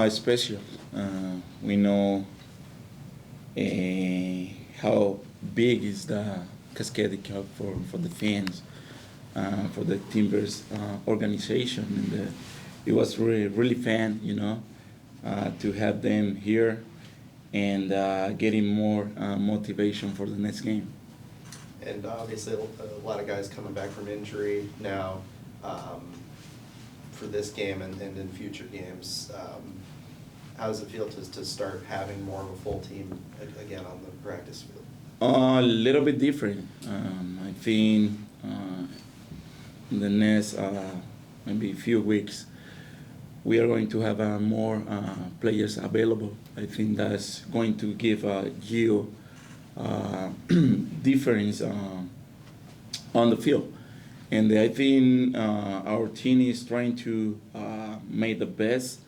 Special. We know how big is the Cascade Cup for the fans, for the Timbers organization, and it was really fun, to have them here and getting more motivation for the next game. And obviously, a lot of guys coming back from injury now for this game and in future games. How does it feel to start having more of a full team again on the practice field? A little bit different. I think in the next maybe few weeks, we are going to have more players available. I think that's going to give you difference on the field. And I think our team is trying to make the best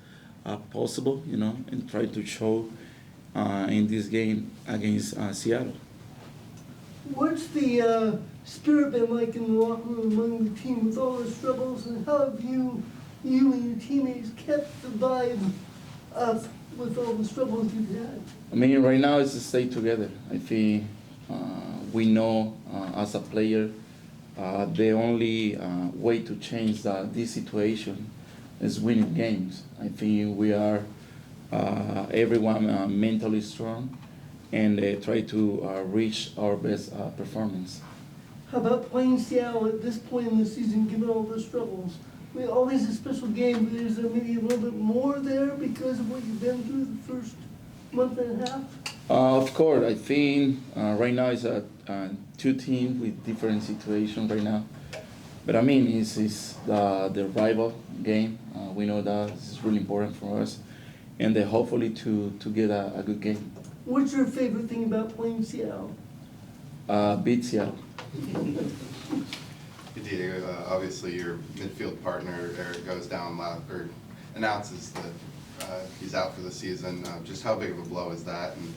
possible, and try to show in this game against Seattle. What's the spirit been like in the locker room among the team with all the struggles, and how have you and your teammates kept the vibe up with all the struggles you've had? I mean, right now it's to stay together. I think we know as a player the only way to change this situation is winning games. I think we are everyone mentally strong and try to reach our best performance. How about playing Seattle at this point in the season, given all the struggles? I mean, always a special game, but is there maybe a little bit more there because of what you've been through the first month and a half? Of course, I think right now it's two teams with different situations right now. But I mean, it's the rival game. We know that it's really important for us, and hopefully to get a good game. What's your favorite thing about playing Seattle? Beat Seattle. Diego, obviously your midfield partner Eric goes down or announces that he's out for the season. Just how big of a blow is that, and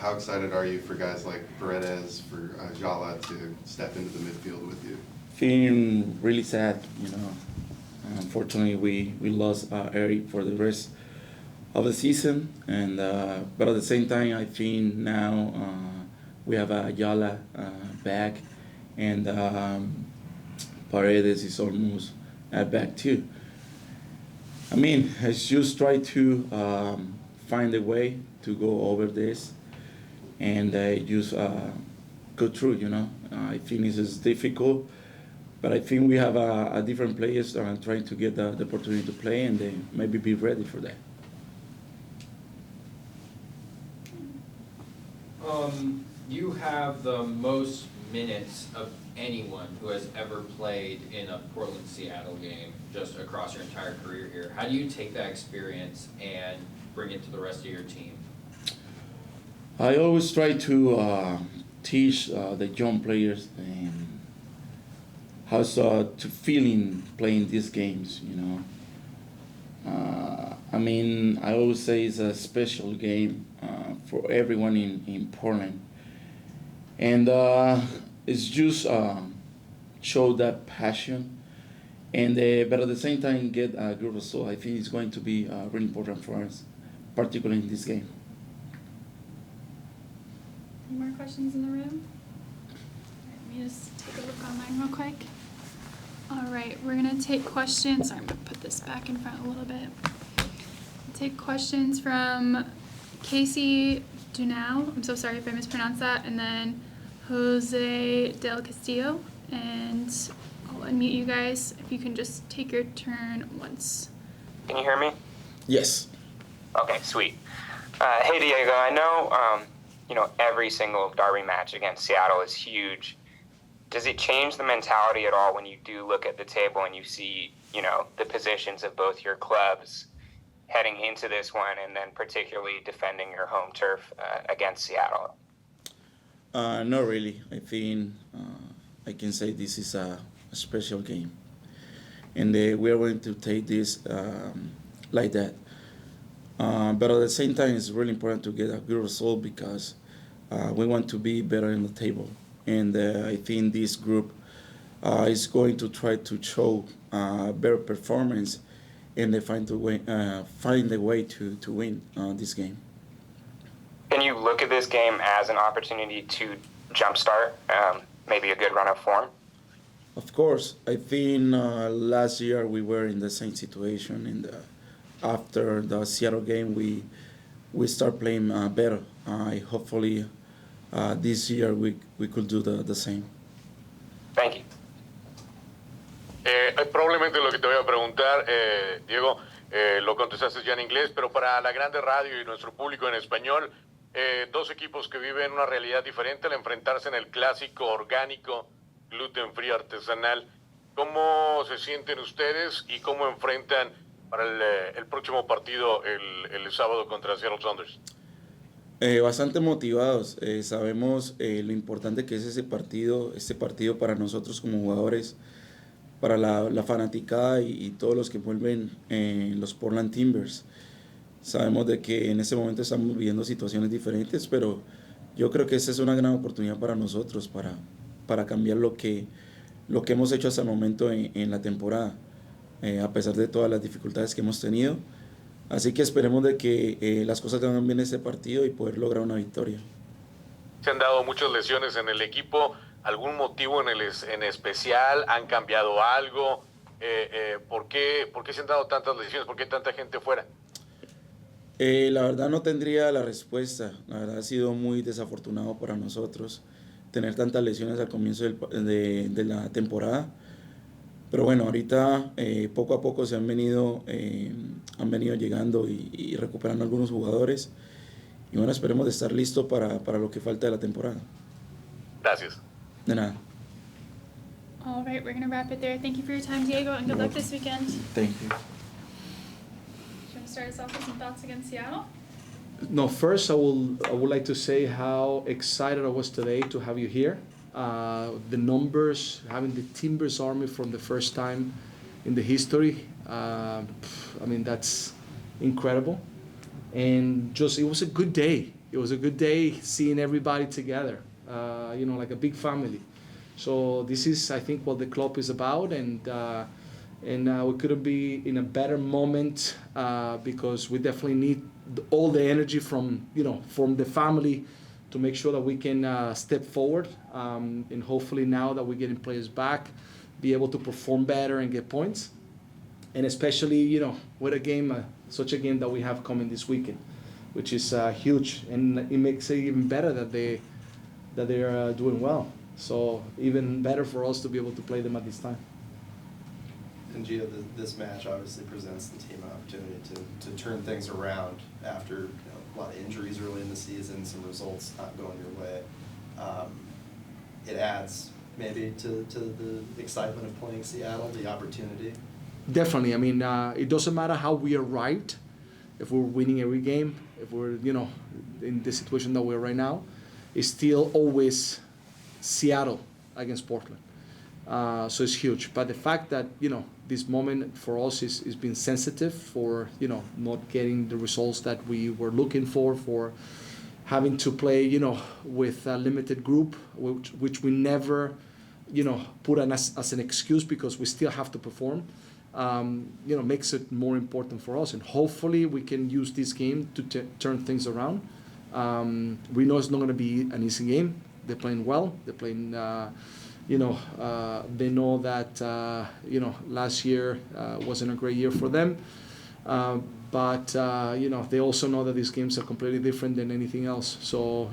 how excited are you for guys like Paredes, for Jala to step into the midfield with you? Feeling really sad, Unfortunately, we lost Eric for the rest of the season, and but at the same time, I think now we have Ayala back, and Paredes is almost back too. I mean, let's just try to find a way to go over this and just go through. I think this is difficult. But I think we have a different players trying to get the opportunity to play, and they maybe be ready for that. You have the most minutes of anyone who has ever played in a Portland-Seattle game just across your entire career here. How do you take that experience and bring it to the rest of your team? I always try to teach the young players and how to feeling playing these games, I mean, I always say it's a special game for everyone in Portland. And it's just show that passion, and but at the same time get a good result. I think it's going to be really important for us, particularly in this game. Any more questions in the room? Let me just take a look online real quick. All right, we're gonna take questions. Sorry, I'm gonna put this back in front a little bit. Take questions from Casey Dunau. I'm so sorry if I mispronounced that. And then Jose Del Castillo. And I'll unmute you guys if you can just take your turn once. Can you hear me? Yes. Okay, sweet. Hey Diego, I know every single derby match against Seattle is huge. Does it change the mentality at all when you do look at the table and you see, the positions of both your clubs heading into this one, and then particularly defending your home turf against Seattle? Not really. I think I can say this is a special game, and we are going to take this like that. But at the same time, it's really important to get a good result because we want to be better in the table. And I think this group is going to try to show better performance and they find the way to win this game. Can you look at this game as an opportunity to jumpstart maybe a good run of form? Of course, I think last year we were in the same situation. After the Seattle game, we start playing better. Hopefully this year we could do the same. Thank you. Probablemente lo que te voy a preguntar, Diego, lo contestaste ya en inglés, pero para la grande radio y nuestro público en español, dos equipos que viven una realidad diferente al enfrentarse en el clásico orgánico, gluten free artesanal. ¿Cómo se sienten ustedes y cómo enfrentan para el próximo partido el sábado contra Seattle Sounders? Bastante motivados. Sabemos lo importante que es este partido para nosotros como jugadores, para la fanaticada y todos los que envuelven los Portland Timbers. Sabemos de que en ese momento estamos viviendo situaciones diferentes, pero yo creo que esta es una gran oportunidad para nosotros, para cambiar lo que hemos hecho hasta el momento en la temporada, a pesar de todas las dificultades que hemos tenido. Así que esperemos de que las cosas hagan bien este partido y poder lograr una victoria. Se han dado muchas lesiones en el equipo. ¿Algún motivo en especial? ¿Han cambiado algo? ¿Por qué se han dado tantas lesiones? ¿Por qué tanta gente fuera? La verdad no tendría la respuesta. La verdad ha sido muy desafortunado para nosotros tener tantas lesiones al comienzo de la temporada. Pero bueno, ahorita poco a poco han venido llegando y recuperando algunos jugadores. Y bueno, esperemos de estar listos para lo que falta de la temporada. Gracias. De nada. All right, we're gonna wrap it there. Thank you for your time, Diego, and good luck this weekend. Thank you. Do you want to start us off with some thoughts against Seattle? No, first I would like to say how excited I was today to have you here. The numbers, having the Timbers Army from the first time in the history, I mean, that's incredible. And just, it was a good day. It was a good day seeing everybody together, like a big family. So this is, I think, what the club is about, and we couldn't be in a better moment because we definitely need all the energy from the family to make sure that we can step forward, and hopefully now that we're getting players back, be able to perform better and get points, and especially with a game, such a game that we have coming this weekend, which is huge, and it makes it even better that they're doing well. So even better for us to be able to play them at this time. And Gio, this match obviously presents the team an opportunity to turn things around after a lot of injuries early in the season, some results not going your way. It adds maybe to the excitement of playing Seattle, the opportunity. Definitely. I mean, it doesn't matter how we are right, if we're winning every game, if we're in the situation that we're right now, it's still always Seattle against Portland. So it's huge. But the fact that, this moment for us is been sensitive for, not getting the results that we were looking for having to play, with a limited group, which we never, put as an excuse because we still have to perform, makes it more important for us. And hopefully we can use this game to turn things around. We know it's not going to be an easy game. They're playing well. They're playing, they know that, last year wasn't a great year for them. But they also know that these games are completely different than anything else. So,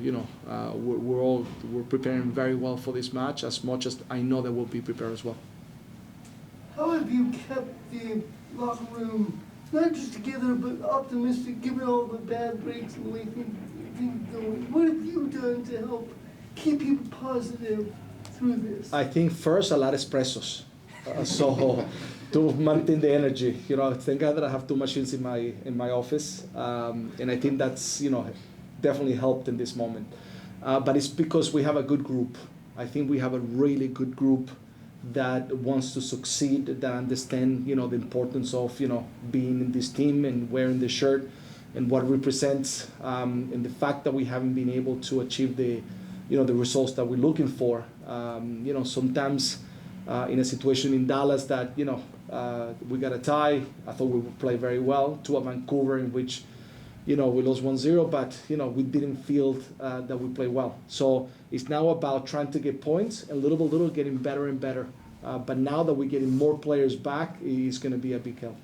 we're preparing very well for this match, as much as I know that we'll be prepared as well. How have you kept the locker room not just together but optimistic, given all the bad breaks and the way things going? What have you done to help keep people positive through this? I think first a lot of espressos, so to maintain the energy. Thank God that I have two machines in my office, and I think that's definitely helped in this moment. But it's because we have a good group. I think we have a really good group that wants to succeed, that understand the importance of being in this team and wearing the shirt and what it represents, and the fact that we haven't been able to achieve the results that we're looking for. Sometimes in a situation in Dallas that, we got a tie. I thought we would play very well. To a Vancouver in which, we lost 1-0, but, we didn't feel that we played well. So it's now about trying to get points and little by little getting better and better. But now that we're getting more players back, it's going to be a big help.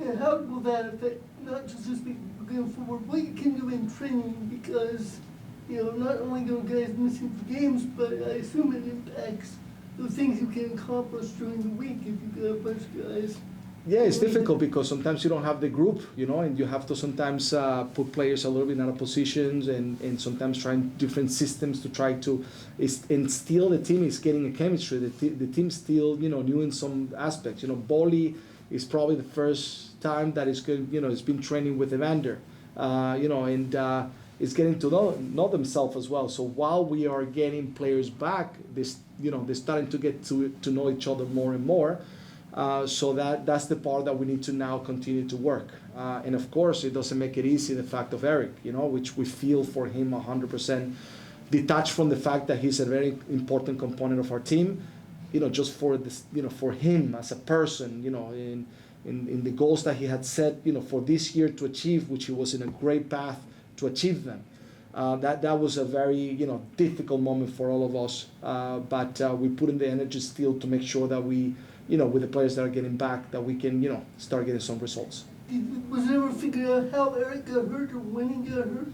And how will that affect not just this week going forward, what you can do in training? Because, not only do guys missing the games, but I assume it impacts the things you can accomplish during the week if you got a bunch of guys. Yeah, it's difficult because sometimes you don't have the group, and you have to sometimes put players a little bit out of positions and sometimes trying different systems to try to instill the team is getting a chemistry. The team still, new in some aspects. Bolly is probably the first time that it's good, it's been training with Evander, and it's getting to know themselves as well. So while we are getting players back, they're starting to get to know each other more and more. So that's the part that we need to now continue to work. And of course, it doesn't make it easy, the fact of Eric, which we feel for him 100% detached from the fact that he's a very important component of our team, just for this, for him as a person, in the goals that he had set, for this year to achieve, which he was in a great path to achieve them. That was a very, difficult moment for all of us. But we put in the energy still to make sure that we, with the players that are getting back, that we can, start getting some results. Was it ever figured out how Eric got hurt or when he got hurt?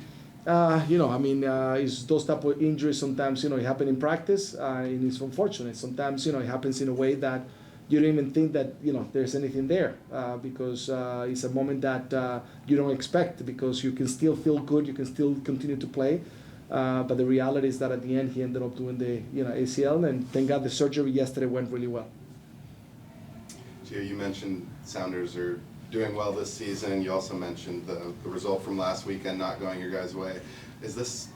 It's those type of injuries sometimes, it happen in practice, and it's unfortunate. Sometimes, it happens in a way that you don't even think that, there's anything there, because it's a moment that you don't expect, because you can still feel good, you can still continue to play. But the reality is that at the end, he ended up doing the, ACL, and thank God the surgery yesterday went really well. Gio, you mentioned Sounders are doing well this season. You also mentioned the result from last weekend not going your guys' way. Is this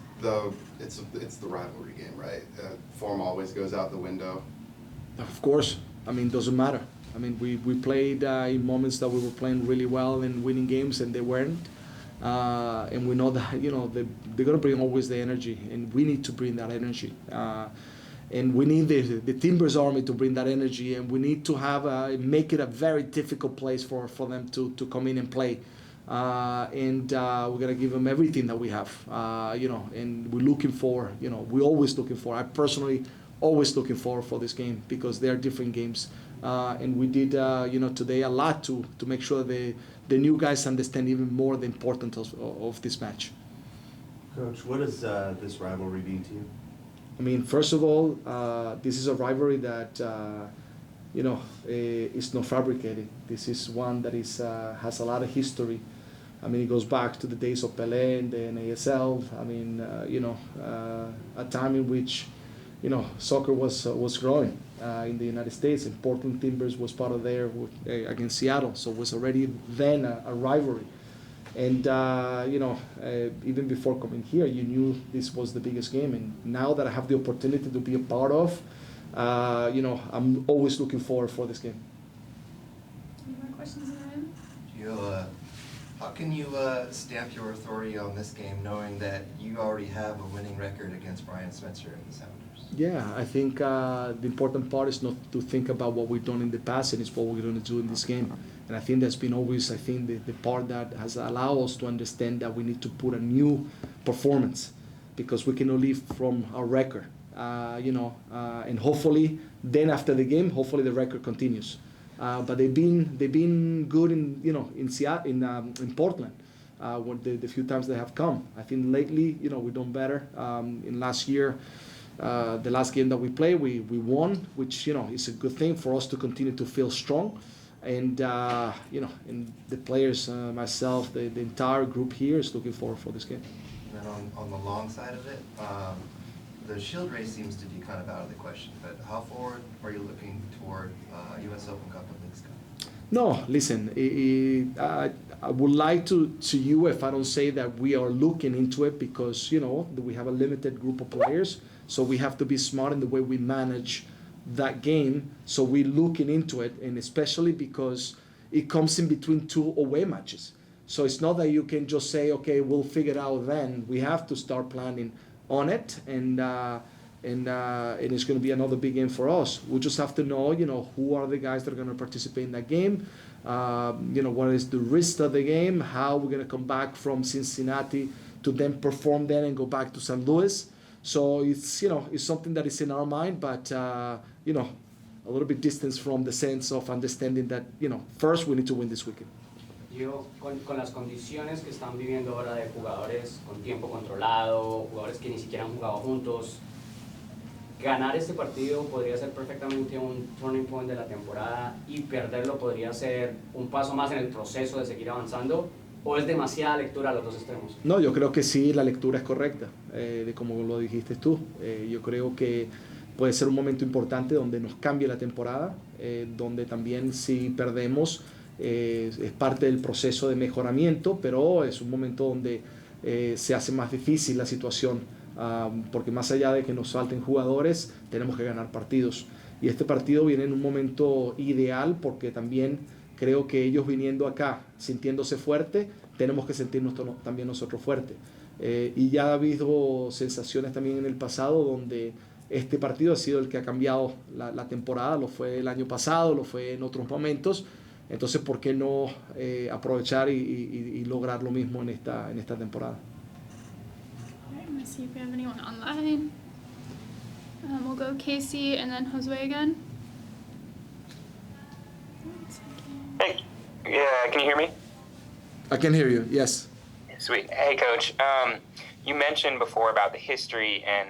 it's the rivalry game, right? Form always goes out the window. Of course. Doesn't matter. We played in moments that we were playing really well and winning games, and they weren't. And we know that, they're going to bring always the energy, and we need to bring that energy. And we need the Timbers Army to bring that energy, and we need to have make it a very difficult place for them to come in and play. And we're gonna give them everything that we have, and we're looking for, we're always looking for. I personally always looking for this game because they are different games, and we did, today a lot to make sure the new guys understand even more the importance of this match. Coach, what does this rivalry mean to you? First of all, this is a rivalry that, is not fabricated. This is one that has a lot of history. It goes back to the days of Pelé and the NASL. A time in which, soccer was growing in the United States, and Portland Timbers was part of there against Seattle. So it was already then a rivalry. And, even before coming here, you knew this was the biggest game. And now that I have the opportunity to be a part of, I'm always looking forward for this game. Any more questions in the room? Gio, how can you stamp your authority on this game knowing that you already have a winning record against Brian Smetzer and the Sounders? Yeah, I think the important part is not to think about what we've done in the past, and it's what we're going to do in this game. And I think that's been always, the part that has allowed us to understand that we need to put a new performance, because we cannot live from our record, and hopefully then after the game, hopefully the record continues. But they've been good in Seattle, in Portland, the few times they have come. I think lately, we've done better. In last year, the last game that we played, we won, which is a good thing for us to continue to feel strong. And and the players, myself, the entire group here is looking forward for this game. And then on the long side of it, the Shield race seems to be kind of out of the question. But how forward are you looking toward U.S. Open Cup and Leagues Cup? No, listen. I would like to you if I don't say that we are looking into it, because we have a limited group of players, so we have to be smart in the way we manage that game. So we're looking into it, and especially because it comes in between two away matches. So it's not that you can just say, okay, we'll figure it out then. We have to start planning on it, and and it's going to be another big game for us. We just have to know, who are the guys that are going to participate in that game. What is the risk of the game? How we're going to come back from Cincinnati to then perform then and go back to St. Louis. So it's it's something that is in our mind, but a little bit distance from the sense of understanding that first we need to win this weekend. Yo, con las condiciones que están viviendo ahora de jugadores con tiempo controlado, jugadores que ni siquiera han jugado juntos, ganar este partido podría ser perfectamente un turning point de la temporada y perderlo podría ser un paso más en el proceso de seguir avanzando, ¿o es demasiada lectura a los dos extremos? No, yo creo que sí, la lectura es correcta, de como lo dijiste tú. Yo creo que puede ser un momento importante donde nos cambie la temporada, donde también si perdemos es parte del proceso de mejoramiento, pero es un momento donde se hace más difícil la situación, porque más allá de que nos falten jugadores, tenemos que ganar partidos. Y este partido viene en un momento ideal porque también creo que ellos viniendo acá, sintiéndose fuerte, tenemos que sentirnos también nosotros fuertes. Y ya ha habido sensaciones también en el pasado donde este partido ha sido el que ha cambiado la temporada, lo fue el año pasado, lo fue en otros momentos. Entonces, ¿por qué no aprovechar y lograr lo mismo en esta temporada? All right, I'm gonna see if we have anyone online. We'll go Casey and then Josue again. One second. Hey, yeah, can you hear me? I can hear you, yes. Sweet. Hey, Coach. You mentioned before about the history, and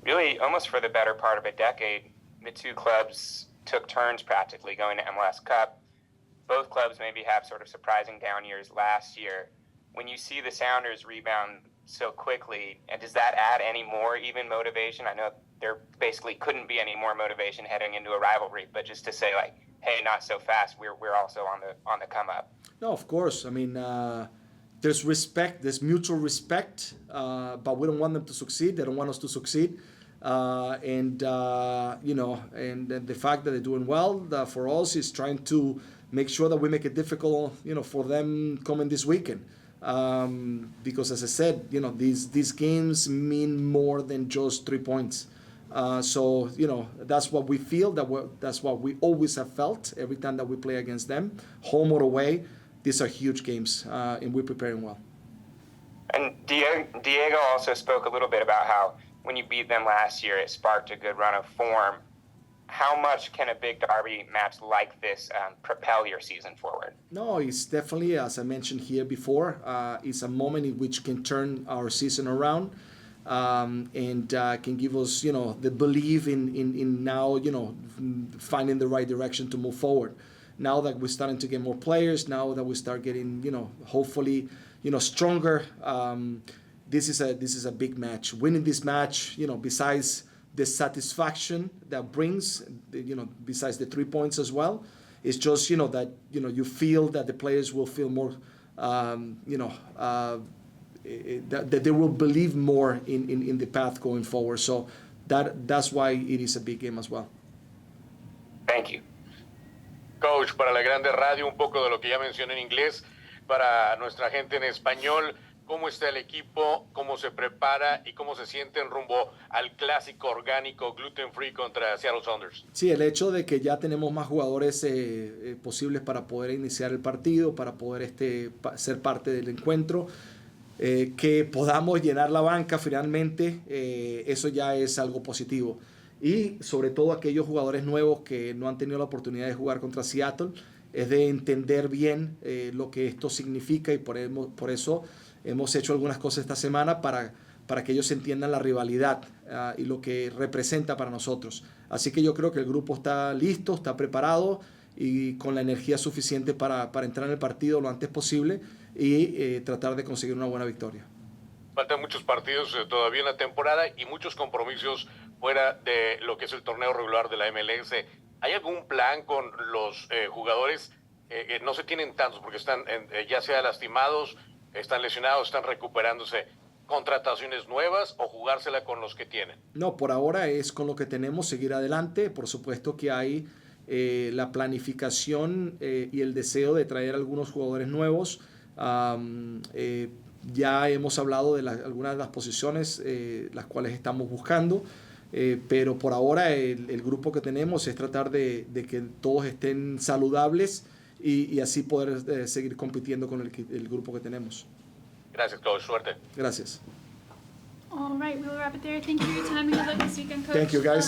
really almost for the better part of a decade, the two clubs took turns practically going to MLS Cup. Both clubs maybe have sort of surprising down years last year. When you see the Sounders rebound so quickly, and does that add any more even motivation? I know there basically couldn't be any more motivation heading into a rivalry, but just to say like, hey, not so fast. We're also on the come up. No, of course. I mean, there's respect, there's mutual respect, but we don't want them to succeed. They don't want us to succeed. And the fact that they're doing well for us is trying to make sure that we make it difficult, for them coming this weekend. Because as I said, these games mean more than just 3 points. So that's what we feel, that's what we always have felt every time that we play against them, home or away. These are huge games, and we're preparing well. And Diego also spoke a little bit about how when you beat them last year, it sparked a good run of form. How much can a big derby match like this propel your season forward? No, it's definitely, as I mentioned here before, it's a moment in which can turn our season around, and can give us, the belief in now, finding the right direction to move forward. Now that we're starting to get more players, now that we start getting, hopefully, stronger, this is a big match. Winning this match, besides the satisfaction that brings, besides the 3 points as well, it's just, that, you feel that the players will feel more, that they will believe more in the path going forward. So that's why it is a big game as well. Thank you. Coach, para la Grande Radio, un poco de lo que ya mencioné en inglés, para nuestra gente en español, ¿cómo está el equipo? ¿Cómo se prepara? ¿Y cómo se sienten rumbo al clásico orgánico gluten free contra Seattle Sounders? Sí, el hecho de que ya tenemos más jugadores posibles para poder iniciar el partido, para poder ser parte del encuentro, que podamos llenar la banca finalmente, eso ya es algo positivo. Y sobre todo aquellos jugadores nuevos que no han tenido la oportunidad de jugar contra Seattle, es de entender bien lo que esto significa, y por eso hemos hecho algunas cosas esta semana para que ellos entiendan la rivalidad y lo que representa para nosotros. Así que yo creo que el grupo está listo, está preparado y con la energía suficiente para entrar en el partido lo antes posible y tratar de conseguir una buena victoria. Faltan muchos partidos todavía en la temporada y muchos compromisos fuera de lo que es el torneo regular de la MLS. ¿Hay algún plan con los jugadores? No se tienen tantos porque están ya sea lastimados, están lesionados, están recuperándose. ¿Contrataciones nuevas o jugársela con los que tienen? No, por ahora es con lo que tenemos, seguir adelante. Por supuesto que hay la planificación y el deseo de traer algunos jugadores nuevos. Ya hemos hablado de algunas de las posiciones las cuales estamos buscando. Pero por ahora el grupo que tenemos es tratar de que todos estén saludables y así poder seguir compitiendo con el grupo que tenemos. Gracias, coach. Suerte. Gracias. All right, we'll wrap it there. Thank you for your time and good luck this weekend, Coach. Thank you, guys.